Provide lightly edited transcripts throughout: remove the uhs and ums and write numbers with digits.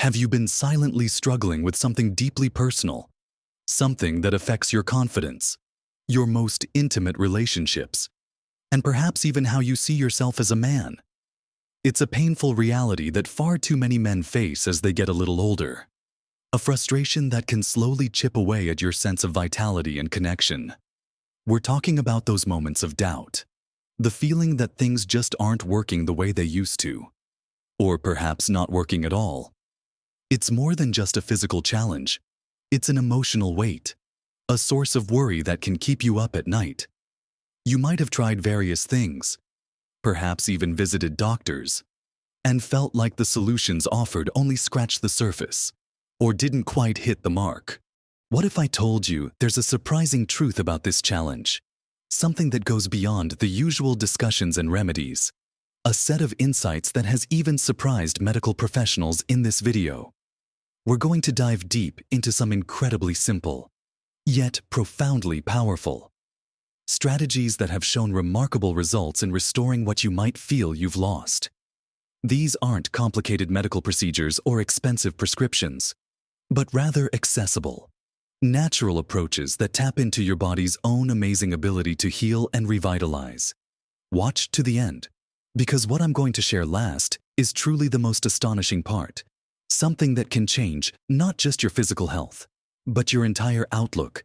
Have you been silently struggling with something deeply personal? Something that affects your confidence, your most intimate relationships, and perhaps even how you see yourself as a man? It's a painful reality that far too many men face as they get a little older. A frustration that can slowly chip away at your sense of vitality and connection. We're talking about those moments of doubt. The feeling that things just aren't working the way they used to. Or perhaps not working at all. It's more than just a physical challenge. It's an emotional weight. A source of worry that can keep you up at night. You might have tried various things, perhaps even visited doctors, and felt like the solutions offered only scratched the surface, or didn't quite hit the mark. What if I told you there's a surprising truth about this challenge? Something that goes beyond the usual discussions and remedies. A set of insights that has even surprised medical professionals in this video. We're going to dive deep into some incredibly simple, yet profoundly powerful strategies that have shown remarkable results in restoring what you might feel you've lost. These aren't complicated medical procedures or expensive prescriptions, but rather accessible, natural approaches that tap into your body's own amazing ability to heal and revitalize. Watch to the end, because what I'm going to share last is truly the most astonishing part. Something that can change not just your physical health, but your entire outlook.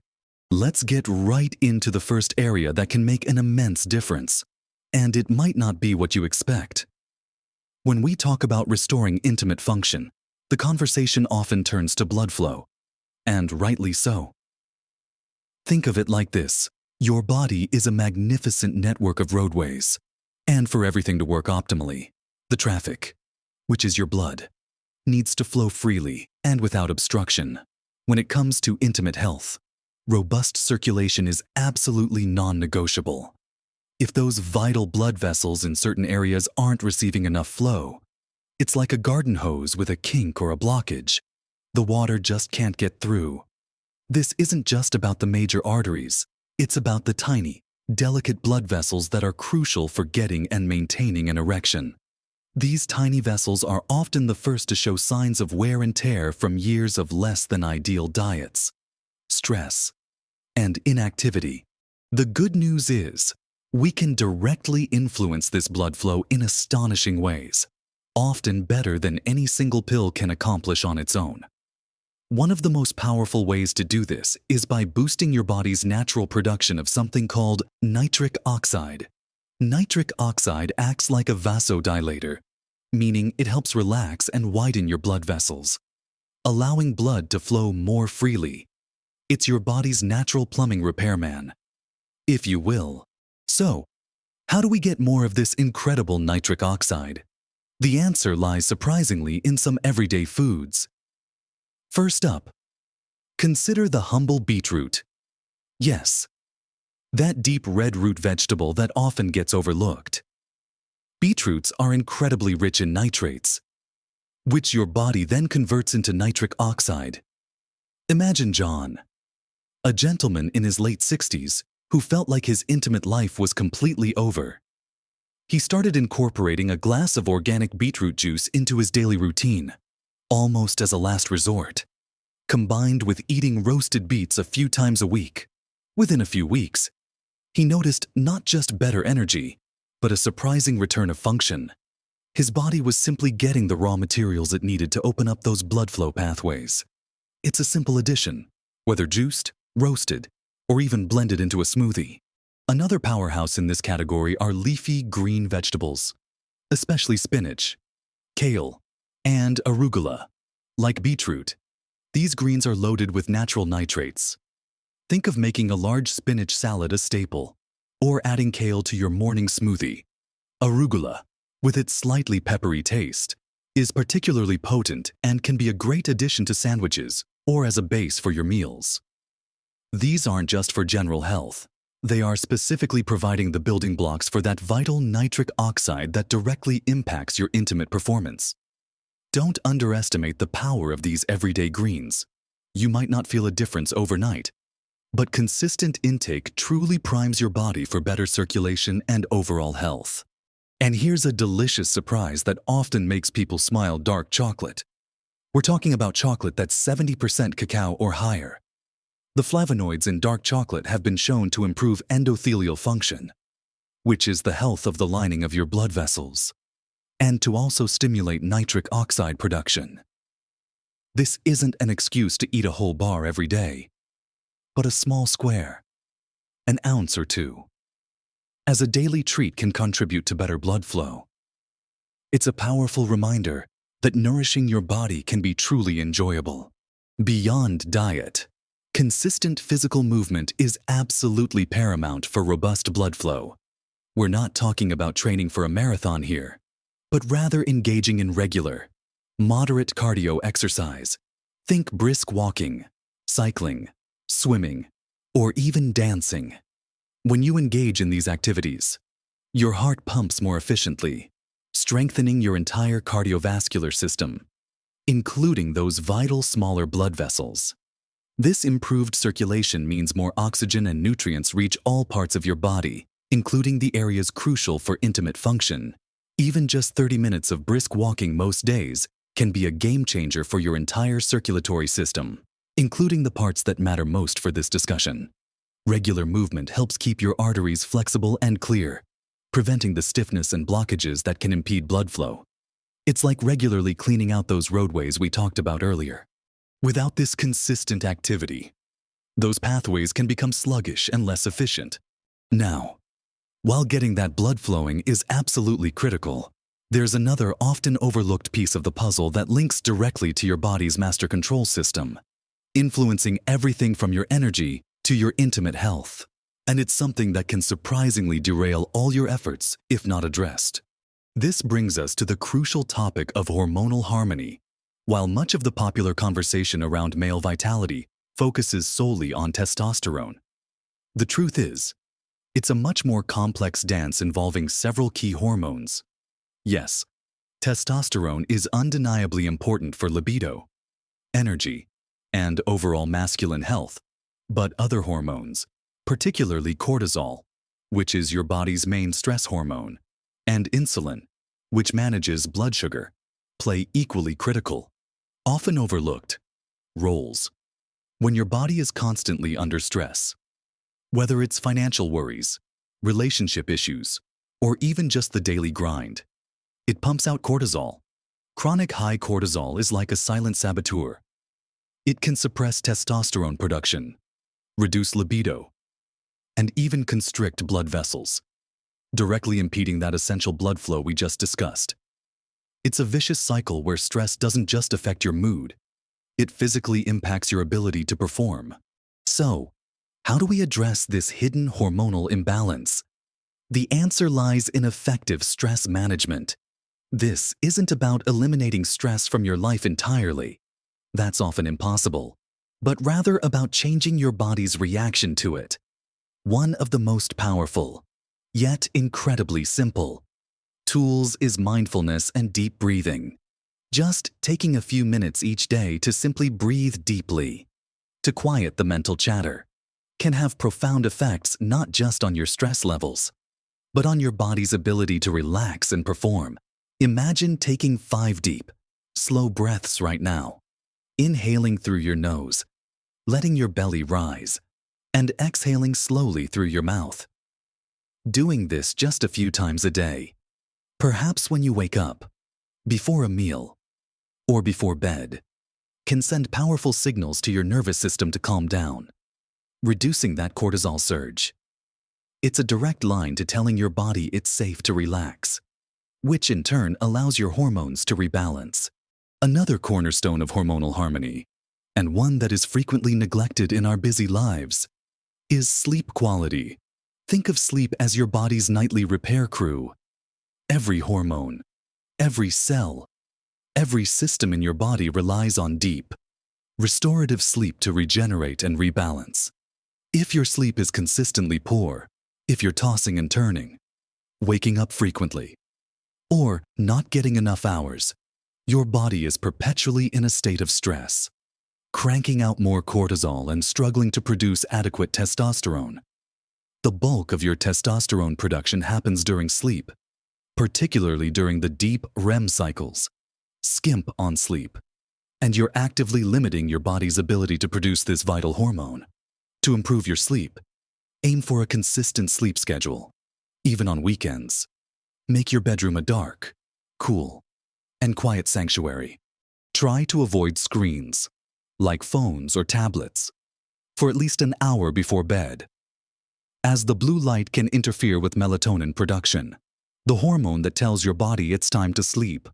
Let's get right into the first area that can make an immense difference. And it might not be what you expect. When we talk about restoring intimate function, the conversation often turns to blood flow. And rightly so. Think of it like this. Your body is a magnificent network of roadways. And for everything to work optimally, the traffic, which is your blood, needs to flow freely and without obstruction. When it comes to intimate health, robust circulation is absolutely non-negotiable. If those vital blood vessels in certain areas aren't receiving enough flow, it's like a garden hose with a kink or a blockage. The water just can't get through. This isn't just about the major arteries. It's about the tiny, delicate blood vessels that are crucial for getting and maintaining an erection. These tiny vessels are often the first to show signs of wear and tear from years of less than ideal diets, stress, and inactivity. The good news is, we can directly influence this blood flow in astonishing ways, often better than any single pill can accomplish on its own. One of the most powerful ways to do this is by boosting your body's natural production of something called nitric oxide. Nitric oxide acts like a vasodilator, meaning it helps relax and widen your blood vessels, allowing blood to flow more freely. It's your body's natural plumbing repairman, if you will. So, how do we get more of this incredible nitric oxide? The answer lies surprisingly in some everyday foods. First up, consider the humble beetroot. Yes, that deep red root vegetable that often gets overlooked. Beetroots are incredibly rich in nitrates, which your body then converts into nitric oxide. Imagine John, a gentleman in his late 60s who felt like his intimate life was completely over. He started incorporating a glass of organic beetroot juice into his daily routine, almost as a last resort, combined with eating roasted beets a few times a week. Within a few weeks, he noticed not just better energy, but a surprising return of function. His body was simply getting the raw materials it needed to open up those blood flow pathways. It's a simple addition, whether juiced, roasted, or even blended into a smoothie. Another powerhouse in this category are leafy green vegetables, especially spinach, kale, and arugula. Like beetroot, these greens are loaded with natural nitrates. Think of making a large spinach salad a staple, or adding kale to your morning smoothie. Arugula, with its slightly peppery taste, is particularly potent and can be a great addition to sandwiches or as a base for your meals. These aren't just for general health. They are specifically providing the building blocks for that vital nitric oxide that directly impacts your intimate performance. Don't underestimate the power of these everyday greens. You might not feel a difference overnight, but consistent intake truly primes your body for better circulation and overall health. And here's a delicious surprise that often makes people smile: dark chocolate. We're talking about chocolate that's 70% cacao or higher. The flavonoids in dark chocolate have been shown to improve endothelial function, which is the health of the lining of your blood vessels, and to also stimulate nitric oxide production. This isn't an excuse to eat a whole bar every day, but a small square, an ounce or two, as a daily treat can contribute to better blood flow. It's a powerful reminder that nourishing your body can be truly enjoyable. Beyond diet, consistent physical movement is absolutely paramount for robust blood flow. We're not talking about training for a marathon here, but rather engaging in regular, moderate cardio exercise. Think brisk walking, cycling, swimming, or even dancing. When you engage in these activities, your heart pumps more efficiently, strengthening your entire cardiovascular system, including those vital smaller blood vessels. This improved circulation means more oxygen and nutrients reach all parts of your body, including the areas crucial for intimate function. Even just 30 minutes of brisk walking most days can be a game changer for your entire circulatory system, including the parts that matter most for this discussion. Regular movement helps keep your arteries flexible and clear, preventing the stiffness and blockages that can impede blood flow. It's like regularly cleaning out those roadways we talked about earlier. Without this consistent activity, those pathways can become sluggish and less efficient. Now, while getting that blood flowing is absolutely critical, there's another often overlooked piece of the puzzle that links directly to your body's master control system, influencing everything from your energy to your intimate health. And it's something that can surprisingly derail all your efforts if not addressed. This brings us to the crucial topic of hormonal harmony. While much of the popular conversation around male vitality focuses solely on testosterone, the truth is, it's a much more complex dance involving several key hormones. Yes, testosterone is undeniably important for libido, energy, and overall masculine health, but other hormones, particularly cortisol, which is your body's main stress hormone, and insulin, which manages blood sugar, play equally critical, often overlooked, roles. When your body is constantly under stress, whether it's financial worries, relationship issues, or even just the daily grind, it pumps out cortisol. Chronic high cortisol is like a silent saboteur. It can suppress testosterone production, reduce libido, and even constrict blood vessels, directly impeding that essential blood flow we just discussed. It's a vicious cycle where stress doesn't just affect your mood, it physically impacts your ability to perform. So, how do we address this hidden hormonal imbalance? The answer lies in effective stress management. This isn't about eliminating stress from your life entirely. That's often impossible, but rather about changing your body's reaction to it. One of the most powerful, yet incredibly simple, tools is mindfulness and deep breathing. Just taking a few minutes each day to simply breathe deeply, to quiet the mental chatter, can have profound effects not just on your stress levels, but on your body's ability to relax and perform. Imagine taking 5 deep, slow breaths right now, inhaling through your nose, letting your belly rise, and exhaling slowly through your mouth. Doing this just a few times a day, perhaps when you wake up, before a meal, or before bed, can send powerful signals to your nervous system to calm down, reducing that cortisol surge. It's a direct line to telling your body it's safe to relax, which in turn allows your hormones to rebalance. Another cornerstone of hormonal harmony, and one that is frequently neglected in our busy lives, is sleep quality. Think of sleep as your body's nightly repair crew. Every hormone, every cell, every system in your body relies on deep, restorative sleep to regenerate and rebalance. If your sleep is consistently poor, if you're tossing and turning, waking up frequently, or not getting enough hours, your body is perpetually in a state of stress, cranking out more cortisol and struggling to produce adequate testosterone. The bulk of your testosterone production happens during sleep, particularly during the deep REM cycles. Skimp on sleep, and you're actively limiting your body's ability to produce this vital hormone. To improve your sleep, aim for a consistent sleep schedule, even on weekends. Make your bedroom a dark, cool, and quiet sanctuary. Try to avoid screens, like phones or tablets, for at least an hour before bed, as the blue light can interfere with melatonin production, the hormone that tells your body it's time to sleep.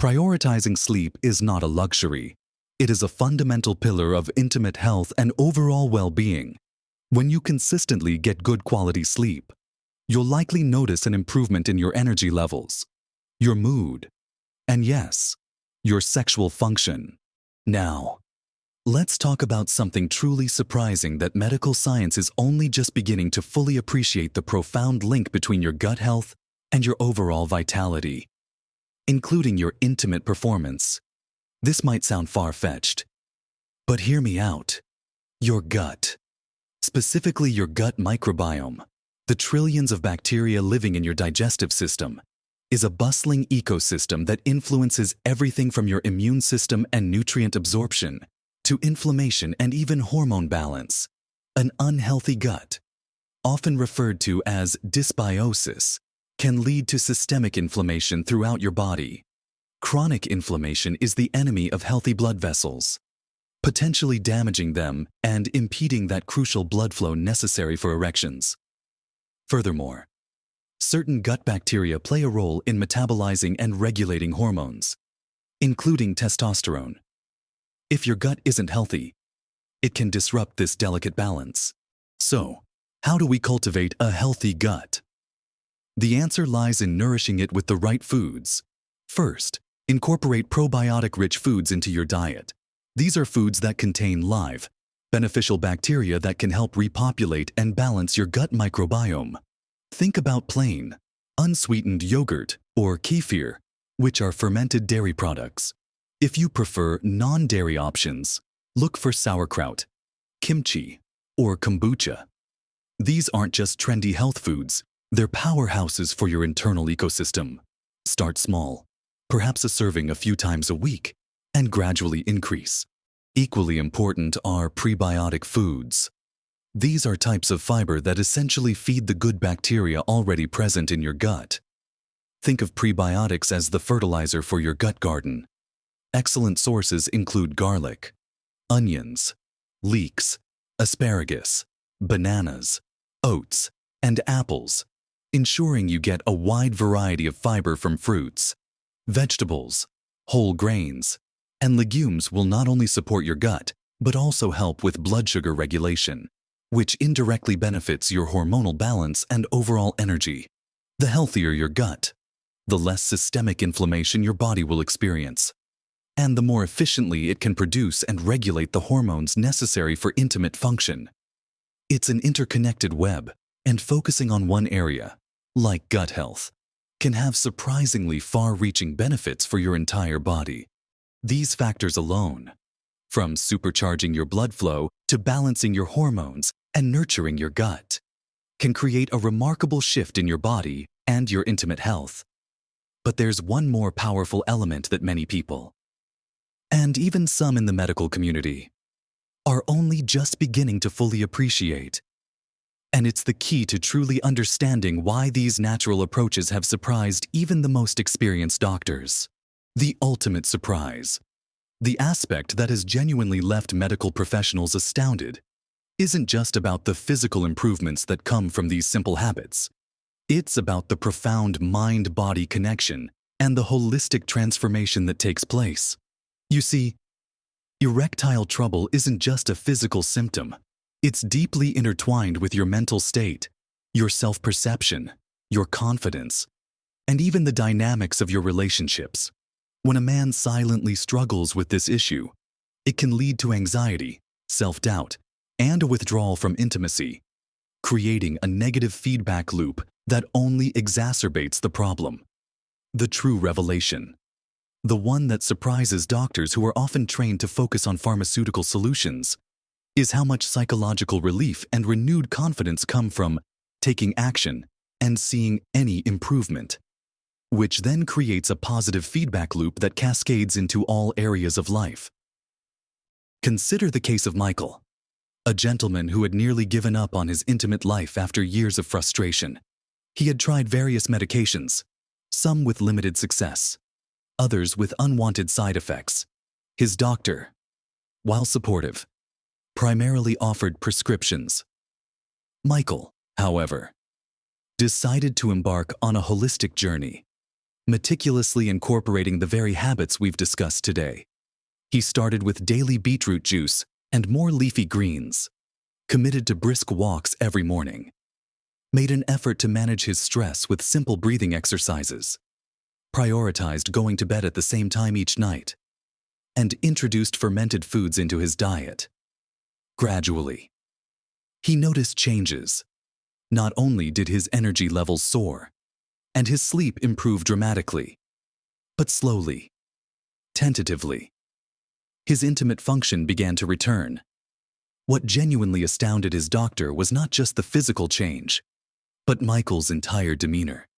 Prioritizing sleep is not a luxury. It is a fundamental pillar of intimate health and overall well-being. When you consistently get good quality sleep, you'll likely notice an improvement in your energy levels, your mood, and yes, your sexual function. Now, let's talk about something truly surprising that medical science is only just beginning to fully appreciate: the profound link between your gut health and your overall vitality, including your intimate performance. This might sound far-fetched, but hear me out. Your gut, specifically your gut microbiome, the trillions of bacteria living in your digestive system, is a bustling ecosystem that influences everything from your immune system and nutrient absorption to inflammation and even hormone balance. An unhealthy gut, often referred to as dysbiosis, can lead to systemic inflammation throughout your body. Chronic inflammation is the enemy of healthy blood vessels, potentially damaging them and impeding that crucial blood flow necessary for erections. Furthermore, certain gut bacteria play a role in metabolizing and regulating hormones, including testosterone. If your gut isn't healthy, it can disrupt this delicate balance. So, how do we cultivate a healthy gut? The answer lies in nourishing it with the right foods. First, incorporate probiotic-rich foods into your diet. These are foods that contain live, beneficial bacteria that can help repopulate and balance your gut microbiome. Think about plain, unsweetened yogurt or kefir, which are fermented dairy products. If you prefer non-dairy options, look for sauerkraut, kimchi, or kombucha. These aren't just trendy health foods, they're powerhouses for your internal ecosystem. Start small, perhaps a serving a few times a week, and gradually increase. Equally important are prebiotic foods. These are types of fiber that essentially feed the good bacteria already present in your gut. Think of prebiotics as the fertilizer for your gut garden. Excellent sources include garlic, onions, leeks, asparagus, bananas, oats, and apples, ensuring you get a wide variety of fiber from fruits. Vegetables, whole grains, and legumes will not only support your gut, but also help with blood sugar regulation, which indirectly benefits your hormonal balance and overall energy. The healthier your gut, the less systemic inflammation your body will experience, and the more efficiently it can produce and regulate the hormones necessary for intimate function. It's an interconnected web, and focusing on one area, like gut health, can have surprisingly far-reaching benefits for your entire body. These factors alone, from supercharging your blood flow to balancing your hormones and nurturing your gut, can create a remarkable shift in your body and your intimate health. But there's one more powerful element that many people, and even some in the medical community, are only just beginning to fully appreciate. And it's the key to truly understanding why these natural approaches have surprised even the most experienced doctors. The ultimate surprise, the aspect that has genuinely left medical professionals astounded, isn't just about the physical improvements that come from these simple habits. It's about the profound mind-body connection and the holistic transformation that takes place. You see, erectile trouble isn't just a physical symptom. It's deeply intertwined with your mental state, your self-perception, your confidence, and even the dynamics of your relationships. When a man silently struggles with this issue, it can lead to anxiety, self-doubt, and a withdrawal from intimacy, creating a negative feedback loop that only exacerbates the problem. The true revelation, the one that surprises doctors who are often trained to focus on pharmaceutical solutions, is how much psychological relief and renewed confidence come from taking action and seeing any improvement. which then creates a positive feedback loop that cascades into all areas of life. Consider the case of Michael, a gentleman who had nearly given up on his intimate life after years of frustration. He had tried various medications, some with limited success, others with unwanted side effects. His doctor, while supportive, primarily offered prescriptions. Michael, however, decided to embark on a holistic journey, meticulously incorporating the very habits we've discussed today. He started with daily beetroot juice and more leafy greens, committed to brisk walks every morning, made an effort to manage his stress with simple breathing exercises, prioritized going to bed at the same time each night, and introduced fermented foods into his diet. Gradually, he noticed changes. Not only did his energy levels soar, and his sleep improve dramatically, but slowly, tentatively, his intimate function began to return. What genuinely astounded his doctor was not just the physical change, but Michael's entire demeanor.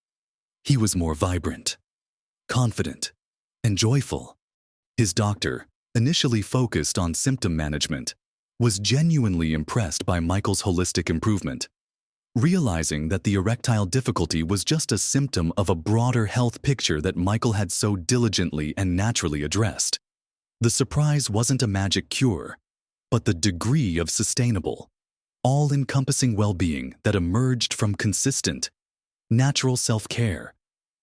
He was more vibrant, confident, and joyful. His doctor, initially focused on symptom management, was genuinely impressed by Michael's holistic improvement. Realizing that the erectile difficulty was just a symptom of a broader health picture that Michael had so diligently and naturally addressed. The surprise wasn't a magic cure, but the degree of sustainable, all-encompassing well-being that emerged from consistent, natural self-care,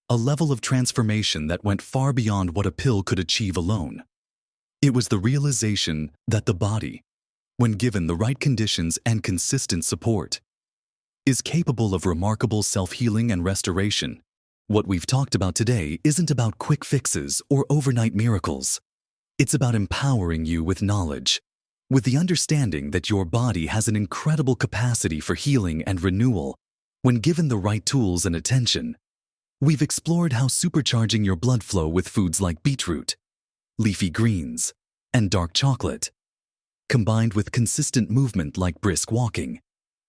a level of transformation that went far beyond what a pill could achieve alone. It was the realization that the body, when given the right conditions and consistent support, is capable of remarkable self-healing and restoration. What we've talked about today isn't about quick fixes or overnight miracles. It's about empowering you with knowledge, with the understanding that your body has an incredible capacity for healing and renewal when given the right tools and attention. We've explored how supercharging your blood flow with foods like beetroot, leafy greens, and dark chocolate, combined with consistent movement like brisk walking,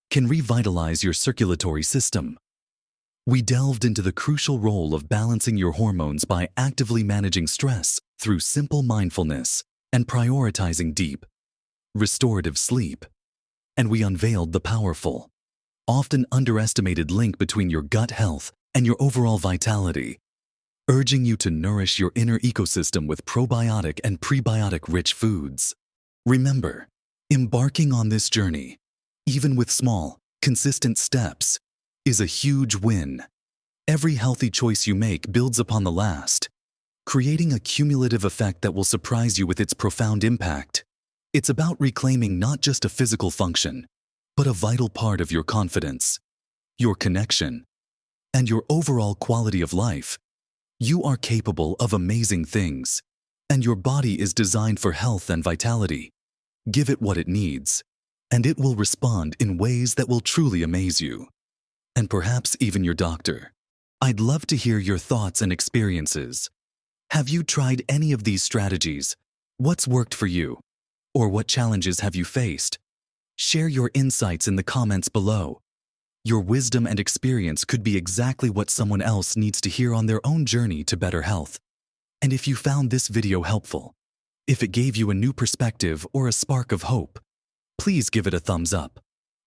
can revitalize your circulatory system. We delved into the crucial role of balancing your hormones by actively managing stress through simple mindfulness and prioritizing deep, restorative sleep. And we unveiled the powerful, often underestimated link between your gut health and your overall vitality, urging you to nourish your inner ecosystem with probiotic and prebiotic-rich foods. Remember, embarking on this journey, even with small, consistent steps, is a huge win. Every healthy choice you make builds upon the last, creating a cumulative effect that will surprise you with its profound impact. It's about reclaiming not just a physical function, but a vital part of your confidence, your connection, and your overall quality of life. You are capable of amazing things, and your body is designed for health and vitality. Give it what it needs, and it will respond in ways that will truly amaze you, and perhaps even your doctor. I'd love to hear your thoughts and experiences. Have you tried any of these strategies? What's worked for you? Or what challenges have you faced? Share your insights in the comments below. Your wisdom and experience could be exactly what someone else needs to hear on their own journey to better health. And if you found this video helpful, if it gave you a new perspective or a spark of hope, please give it a thumbs up,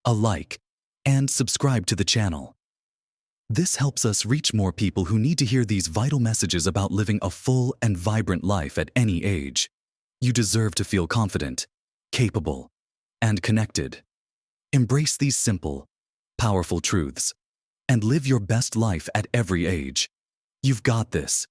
a like, and subscribe to the channel. This helps us reach more people who need to hear these vital messages about living a full and vibrant life at any age. You deserve to feel confident, capable, and connected. Embrace these simple, powerful truths, and live your best life at every age. You've got this.